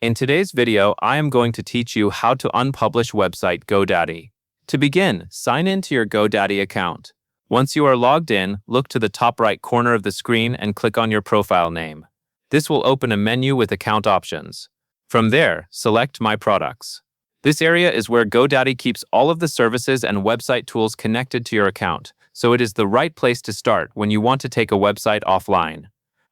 In today's video, I am going to teach you how to unpublish website Godaddy. To begin, sign in to your Godaddy account. Once you are logged in, look to the top right corner of the screen and click on your profile name. This will open a menu with account options. From there, select My Products. This area is where Godaddy keeps all of the services and website tools connected to your account, so it is the right place to start when you want to take a website offline.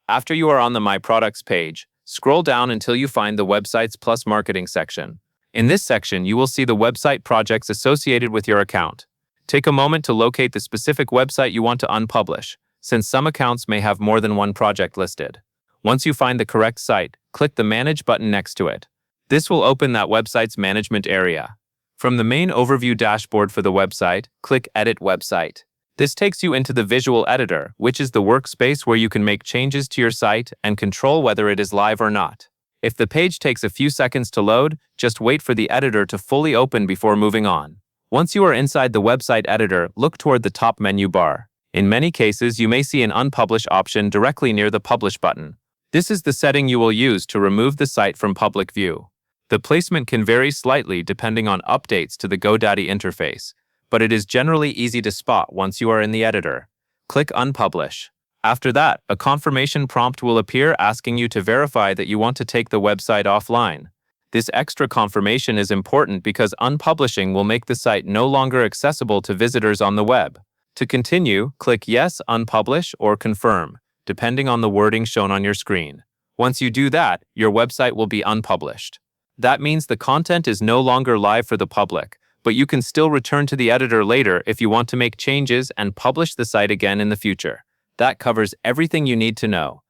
After you are on the My Products page, scroll down until you find the Websites Plus Marketing section. In this section, you will see the website projects associated with your account. Take a moment to locate the specific website you want to unpublish, since some accounts may have more than one project listed. Once you find the correct site, click the Manage button next to it. This will open that website's management area. From the main overview dashboard for the website, click Edit Website. This takes you into the visual editor, which is the workspace where you can make changes to your site and control whether it is live or not. If the page takes a few seconds to load, just wait for the editor to fully open before moving on. Once you are inside the website editor, look toward the top menu bar. In many cases, you may see an Unpublish option directly near the Publish button. This is the setting you will use to remove the site from public view. The placement can vary slightly depending on updates to the Godaddy interface, but it is generally easy to spot once you are in the editor. Click Unpublish. After that, a confirmation prompt will appear asking you to verify that you want to take the website offline. This extra confirmation is important because unpublishing will make the site no longer accessible to visitors on the web. To continue, click Yes, Unpublish, or Confirm, depending on the wording shown on your screen. Once you do that, your website will be unpublished. That means the content is no longer live for the public, but you can still return to the editor later if you want to make changes and publish the site again in the future. That covers everything you need to know.